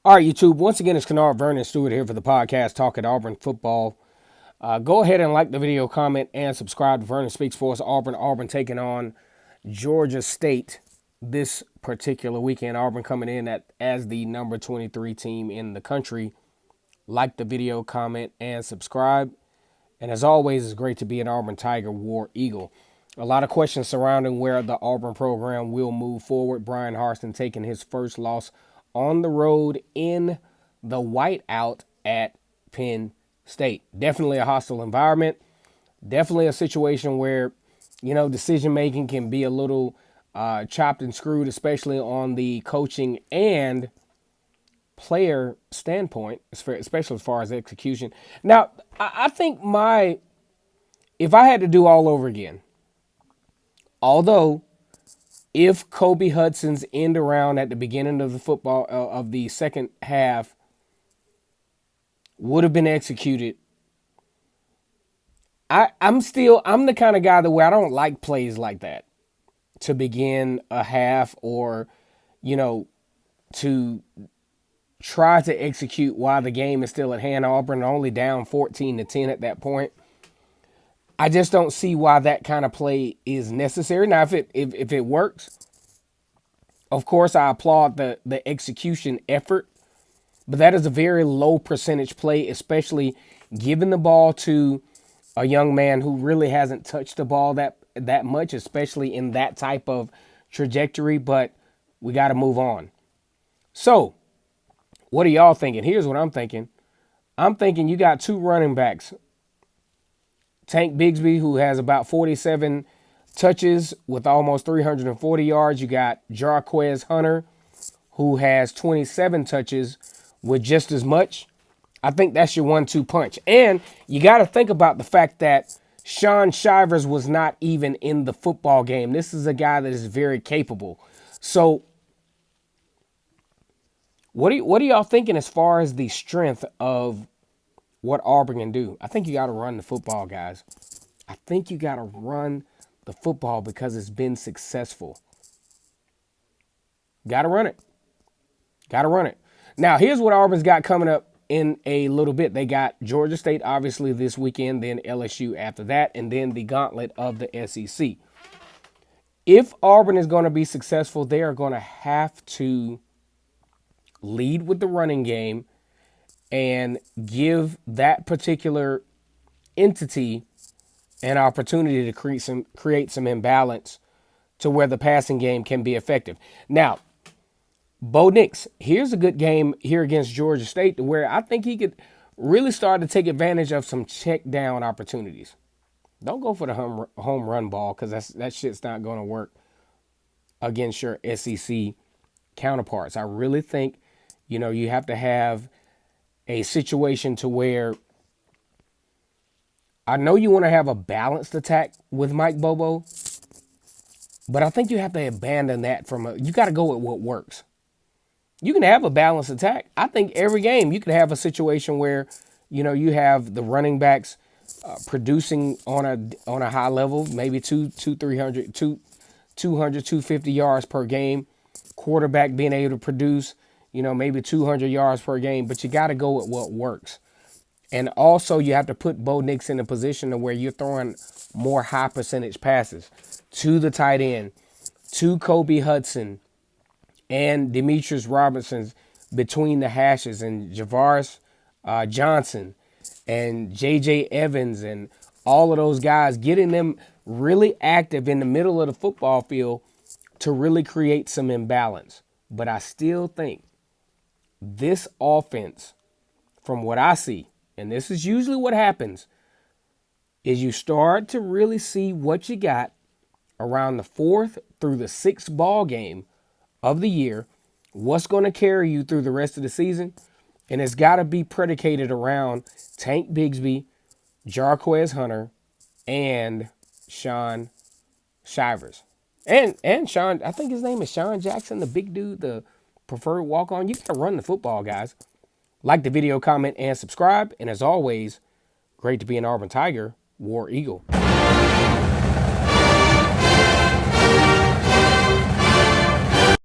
All right, YouTube. Once again, it's Kennard Vernon Stewart here for the podcast Talk at Auburn Football. Go ahead and like the video, comment, and subscribe to Vernon Speaks for us. Auburn taking on Georgia State this particular weekend. Auburn coming in as the number 23 team in the country. Like the video, comment, and subscribe. And as always, it's great to be an Auburn Tiger War Eagle. A lot of questions surrounding where the Auburn program will move forward. Bryan Harsin taking his first loss on the road in the whiteout at Penn State. Definitely a hostile environment. Definitely a situation where, decision making can be a little chopped and screwed, especially on the coaching and player standpoint, especially as far as execution. Now, I think if I had to do all over again, although if Kobe Hudson's end around at the beginning of the second half would have been executed, I'm the kind of guy where I don't like plays like that to begin a half or, to try to execute while the game is still at hand. Auburn only down 14-10 at that point. I just don't see why that kind of play is necessary. Now, if it works, of course, I applaud the execution effort, but that is a very low percentage play, especially giving the ball to a young man who really hasn't touched the ball that much, especially in that type of trajectory. But we got to move on. So, what are y'all thinking? Here's what I'm thinking. I'm thinking you got two running backs. Tank Bigsby, who has about 47 touches with almost 340 yards. You got Jarquez Hunter, who has 27 touches with just as much. I think that's your 1-2 punch. And you got to think about the fact that Shaun Shivers was not even in the football game. This is a guy that is very capable. So what are y'all thinking as far as the strength of what Auburn can do? I think you got to run the football, guys. I think you got to run the football because it's been successful. Got to run it. Got to run it. Now, here's what Auburn's got coming up in a little bit. They got Georgia State, obviously, this weekend, then LSU after that, and then the gauntlet of the SEC. If Auburn is going to be successful, they are going to have to lead with the running game and give that particular entity an opportunity to create some imbalance to where the passing game can be effective. Now, Bo Nix, here's a good game here against Georgia State to where I think he could really start to take advantage of some check down opportunities. Don't go for the home run ball because that shit's not going to work against your SEC counterparts. I really think, you have to have a situation to where I know you want to have a balanced attack with Mike Bobo, but I think you have to abandon that you got to go with what works. You can have a balanced attack. I think every game you can have a situation where, you have the running backs producing on a high level, maybe 250 yards per game, quarterback being able to produce, maybe 200 yards per game, but you got to go with what works. And also you have to put Bo Nix in a position to where you're throwing more high percentage passes to the tight end, to Kobe Hudson and Demetrius Robinson's between the hashes, and Javaris Johnson and J.J. Evans and all of those guys, getting them really active in the middle of the football field to really create some imbalance. But I still think this offense, from what I see, and this is usually what happens, is you start to really see what you got around the 4th through the 6th ball game of the year, what's going to carry you through the rest of the season, and it's got to be predicated around Tank Bigsby, Jarquez Hunter, and Shaun Shivers. And Sean, I think his name is Sean Jackson, the big dude, the preferred walk-on. You got to run the football, guys. Like the video, comment, and subscribe. And as always, great to be an Auburn Tiger, War Eagle.